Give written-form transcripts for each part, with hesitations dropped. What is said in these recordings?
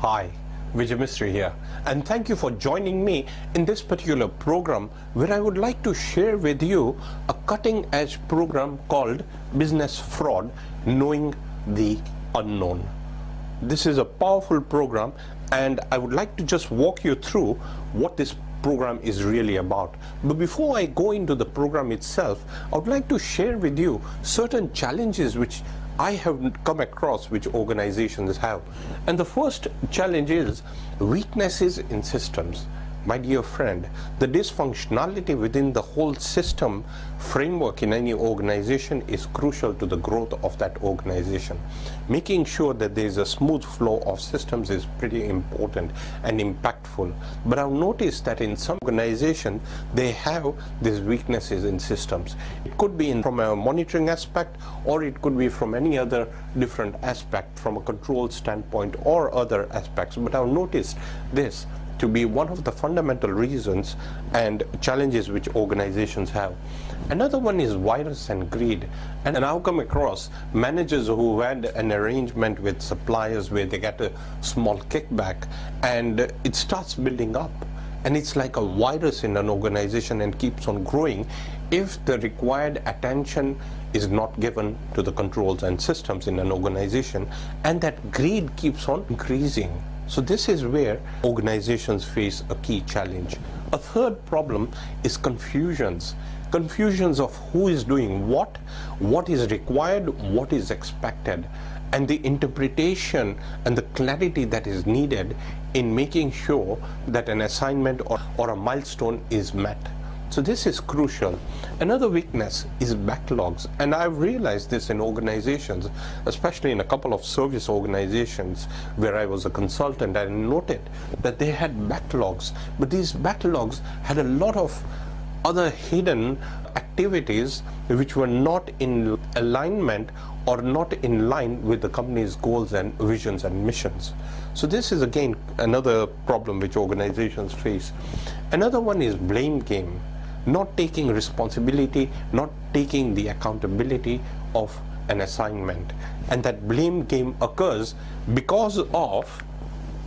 Hi, Vijay Mistry here, and thank you for joining me in this particular program where I would like to share with you a cutting-edge program called Business Fraud, Knowing the Unknown. This is a powerful program, and I would like to just walk you through what this program is really about. But before I go into the program itself, I would like to share with you certain challenges which I have come across which organizations have. And the first challenge is weaknesses in systems. My dear friend, the dysfunctionality within the whole system framework in any organization is crucial to the growth of that organization. Making sure that there is a smooth flow of systems is pretty important and impactful. But I've noticed that in some organizations, they have these weaknesses in systems. It could be from a monitoring aspect, or it could be from any other different aspect, from a control standpoint or other aspects. But I've noticed this to be one of the fundamental reasons and challenges which organizations have. Another one is virus and greed. And I've come across managers who had an arrangement with suppliers where they get a small kickback and it starts building up. And it's like a virus in an organization and keeps on growing if the required attention is not given to the controls and systems in an organization, and that greed keeps on increasing. So this is where organizations face a key challenge. A third problem is confusions. Confusions of who is doing what is required, what is expected, and the interpretation and the clarity that is needed in making sure that an assignment or a milestone is met. So this is crucial. Another weakness is backlogs, and I've realized this in organizations, especially in a couple of service organizations where I was a consultant. I noted that they had backlogs, but these backlogs had a lot of other hidden activities which were not in alignment or not in line with the company's goals and visions and missions. So this is again another problem which organizations face. Another one is blame game. Not taking responsibility, not taking the accountability of an assignment. And that blame game occurs because of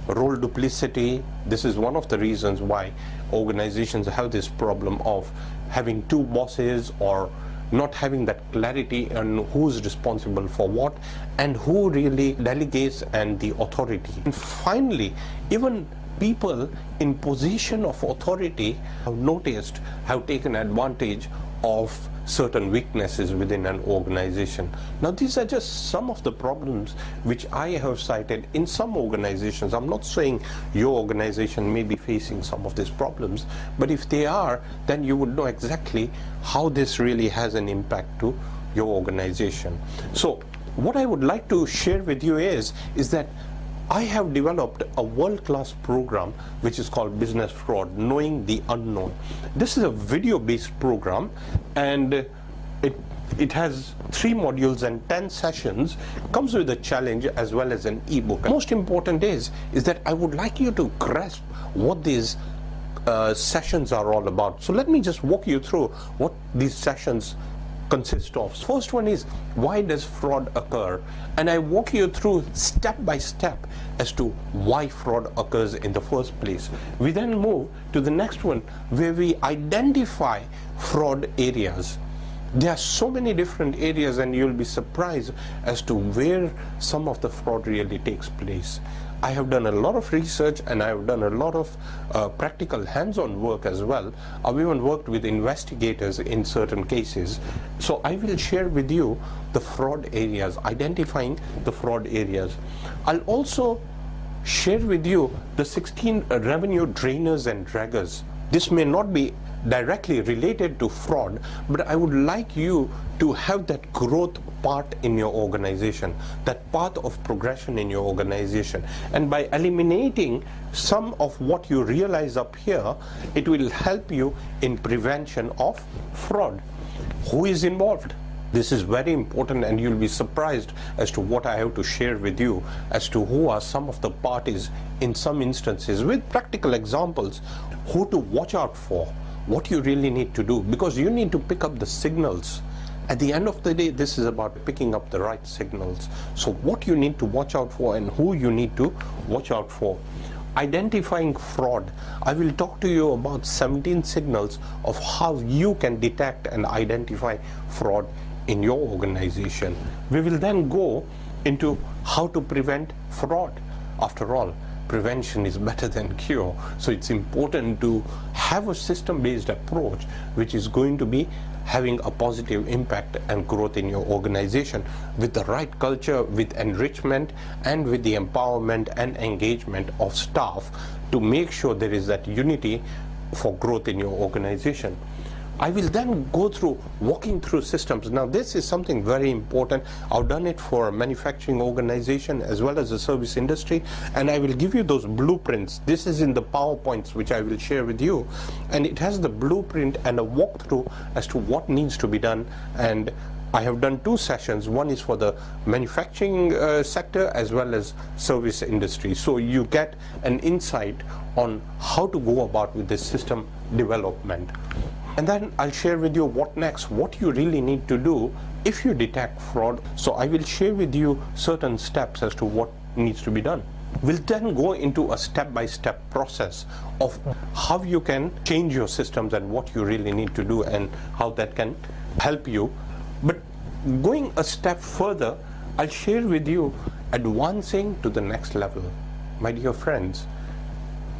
role duplicity. This is one of the reasons why organizations have this problem of having two bosses or not having that clarity on who's responsible for what and who really delegates and the authority. And finally, even people in position of authority have taken advantage of certain weaknesses within an organization. Now these are just some of the problems which I have cited in some organizations. I'm not saying your organization may be facing some of these problems, but if they are, then you would know exactly how this really has an impact to your organization. So what I would like to share with you is that I have developed a world-class program which is called Business Fraud, Knowing the Unknown. This is a video-based program, and it has 3 modules and 10 sessions, comes with a challenge as well as an ebook. Most important is that I would like you to grasp what these sessions are all about. So let me just walk you through what these sessions consist of. First one is, why does fraud occur? And I walk you through step by step as to why fraud occurs in the first place. We then move to the next one where we identify fraud areas. There are so many different areas, and you'll be surprised as to where some of the fraud really takes place. I have done a lot of research, and I have done a lot of practical hands-on work as well. I've even worked with investigators in certain cases. So I will share with you the fraud areas, identifying the fraud areas. I'll also share with you the 16 revenue drainers and draggers. This may not be directly related to fraud, but I would like you to have that growth part in your organization, that path of progression in your organization. And by eliminating some of what you realize up here, it will help you in prevention of fraud. Who is involved? This is very important, and you'll be surprised as to what I have to share with you as to who are some of the parties in some instances, with practical examples, who to watch out for, what you really need to do, because you need to pick up the signals At the end of the day, this is about picking up the right signals. So what you need to watch out for and who you need to watch out for. Identifying fraud. I will talk to you about 17 signals of how you can detect and identify fraud in your organization. We will then go into how to prevent fraud. After all, prevention is better than cure. So it's important to have a system-based approach which is going to be having a positive impact and growth in your organization with the right culture, with enrichment, and with the empowerment and engagement of staff to make sure there is that unity for growth in your organization. I will then go through walking through systems. Now this is something very important. I've done it for a manufacturing organization as well as the service industry, and I will give you those blueprints. This is in the PowerPoints which I will share with you, and it has the blueprint and a walkthrough as to what needs to be done. And I have done 2 sessions. One is for the manufacturing sector as well as service industry. So you get an insight on how to go about with this system development. And then I'll share with you what next, what you really need to do if you detect fraud. So I will share with you certain steps as to what needs to be done. We'll then go into a step-by-step process of how you can change your systems and what you really need to do and how that can help you. But going a step further, I'll share with you advancing to the next level. My dear friends,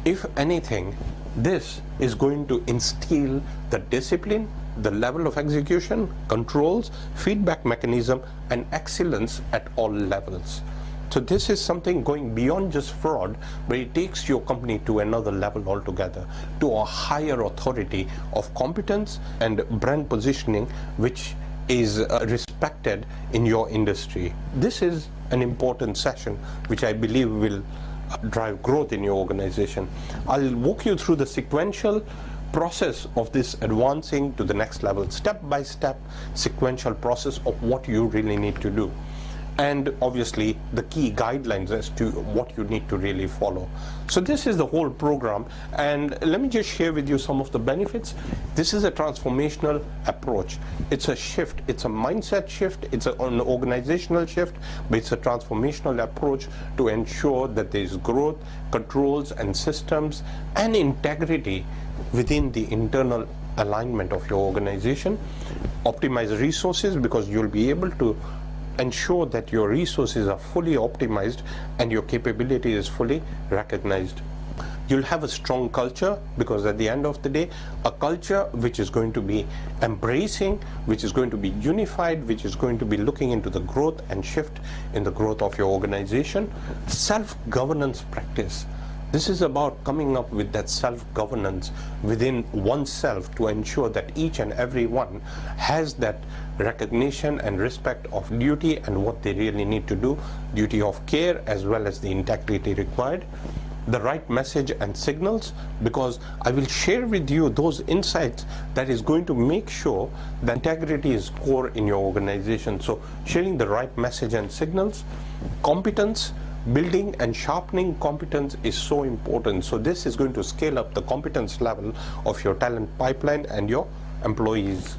if anything, this is going to instill the discipline, the level of execution, controls, feedback mechanism, and excellence at all levels. So this is something going beyond just fraud, but it takes your company to another level altogether, to a higher authority of competence and brand positioning, which is respected in your industry. This is an important session which I believe will drive growth in your organization. I'll walk you through the sequential process of this advancing to the next level, step-by-step sequential process of what you really need to do. And obviously the key guidelines as to what you need to really follow. So this is the whole program, and let me just share with you some of the benefits. This is a transformational approach. It's a shift, it's a mindset shift, it's an organizational shift, but it's a transformational approach to ensure that there is growth, controls and systems and integrity within the internal alignment of your organization. Optimize resources, because you'll be able to ensure that your resources are fully optimized and your capability is fully recognized. You'll have a strong culture, because at the end of the day, a culture which is going to be embracing, which is going to be unified, which is going to be looking into the growth and shift in the growth of your organization. Self-governance practice. This is about coming up with that self-governance within oneself to ensure that each and every one has that recognition and respect of duty and what they really need to do, duty of care as well as the integrity required. The right message and signals, because I will share with you those insights that is going to make sure that integrity is core in your organization. So sharing the right message and signals. Competence. Building and sharpening competence is so important. So this is going to scale up the competence level of your talent pipeline and your employees.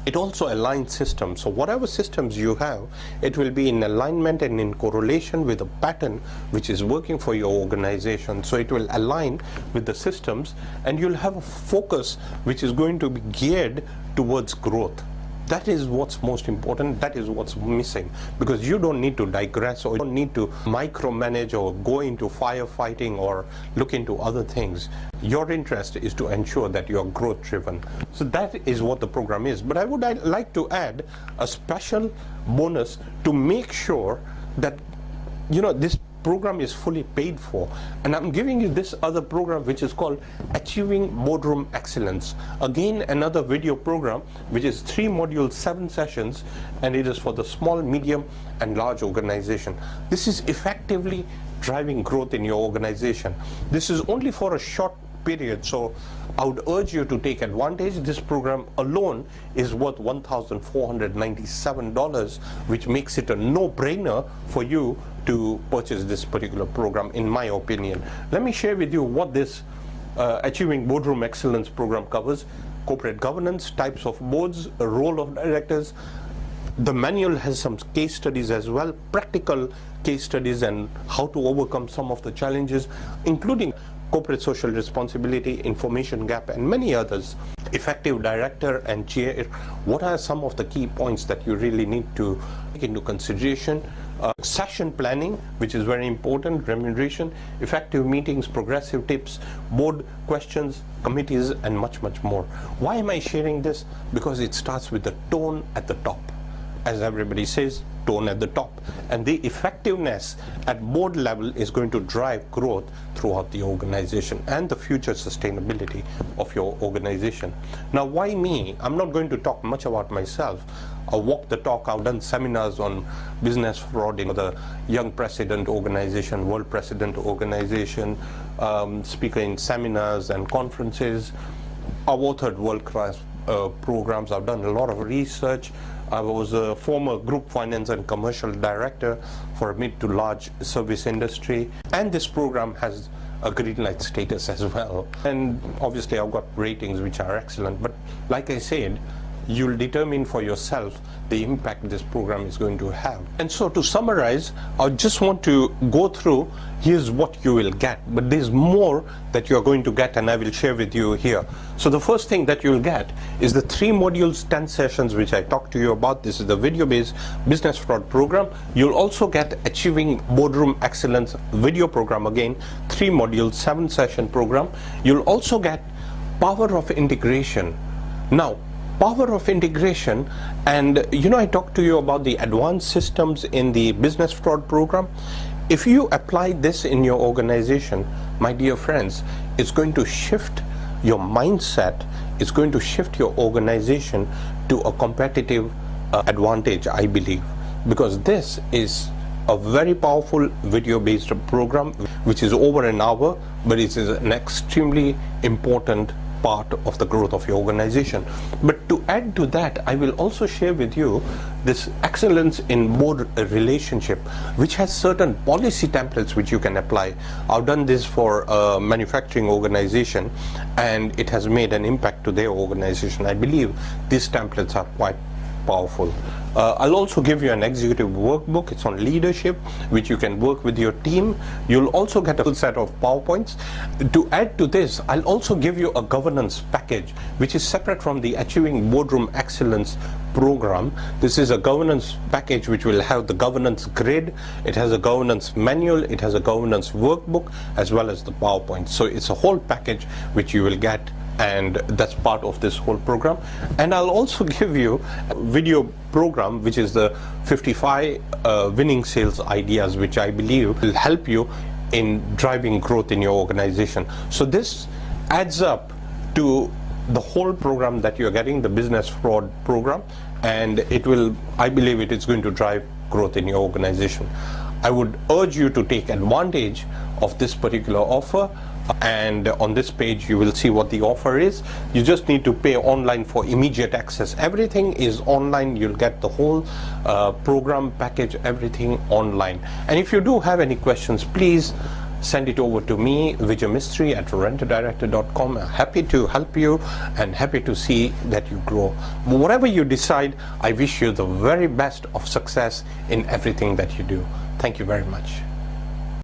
It also aligns systems. So whatever systems you have, it will be in alignment and in correlation with a pattern which is working for your organization. So it will align with the systems, and you'll have a focus which is going to be geared towards growth. That is what's most important. That is what's missing, because you don't need to digress, or you don't need to micromanage or go into firefighting or look into other things. Your interest is to ensure that you are growth driven. So that is what the program is. But I would like to add a special bonus to make sure that this program is fully paid for, and I'm giving you this other program which is called Achieving Boardroom Excellence. Again, another video program which is 3 modules, 7 sessions, and it is for the small, medium and large organization. This is effectively driving growth in your organization. This is only for a short period, so I would urge you to take advantage. This program alone is worth $1,497, which makes it a no-brainer for you to purchase this particular program, in my opinion. Let me share with you what this Achieving Boardroom Excellence program covers. Corporate governance, types of boards, role of directors, The manual has some case studies as well, practical case studies and how to overcome some of the challenges, including corporate social responsibility, information gap, and many others. Effective director and chair, what are some of the key points that you really need to take into consideration? Succession planning, which is very important, remuneration, effective meetings, progressive tips, board questions, committees, and much more. Why am I sharing this? Because it starts with the tone at the top. As everybody says, tone at the top, and the effectiveness at board level is going to drive growth throughout the organization and the future sustainability of your organization. Now, why me? I'm not going to talk much about myself. I'll walk the talk. I've done seminars on business fraud in the Young President Organization, World President Organization, speaker in seminars and conferences. I've authored world-class programs. I've done a lot of research. I was a former group finance and commercial director for a mid to large service industry, and this program has a green light status as well. And obviously I've got ratings which are excellent, but like I said, you'll determine for yourself the impact this program is going to have. And so to summarize, I just want to go through, here's what you will get, but there's more that you're going to get, and I will share with you here. So the first thing that you'll get is the 3 modules, 10 sessions, which I talked to you about. This is the video-based business fraud program. You'll also get Achieving Boardroom Excellence video program, again, 3 modules, 7 session program. You'll also get Power of Integration. Now, power of integration, and I talked to you about the advanced systems in the business fraud program. If you apply this in your organization, my dear friends, it's going to shift your mindset, it's going to shift your organization to a competitive advantage, I believe, because this is a very powerful video-based program which is over an hour, but it is an extremely important part of the growth of your organization. But to add to that, I will also share with you this excellence in board relationship, which has certain policy templates which you can apply. I've done this for a manufacturing organization, and it has made an impact to their organization. I believe these templates are quite powerful. I'll also give you an executive workbook. It's on leadership, which you can work with your team. You'll also get a full set of PowerPoints. To add to this, I'll also give you a governance package, which is separate from the Achieving Boardroom Excellence program. This is a governance package which will have the governance grid, it has a governance manual, it has a governance workbook, as well as the PowerPoint. So it's a whole package which you will get, and that's part of this whole program. And I'll also give you a video program, which is the 55 winning sales ideas, which I believe will help you in driving growth in your organization. So this adds up to the whole program that you're getting, the business fraud program, and it will, I believe it is going to drive growth in your organization. I would urge you to take advantage of this particular offer, and on this page you will see what the offer is. You just need to pay online for immediate access. Everything is online. You'll get the whole program package, everything online. And if you do have any questions, please send it over to me, vijayamistry@rentadirector.com. I'm happy to help you and happy to see that you grow. Whatever you decide, I wish you the very best of success in everything that you do. Thank you very much.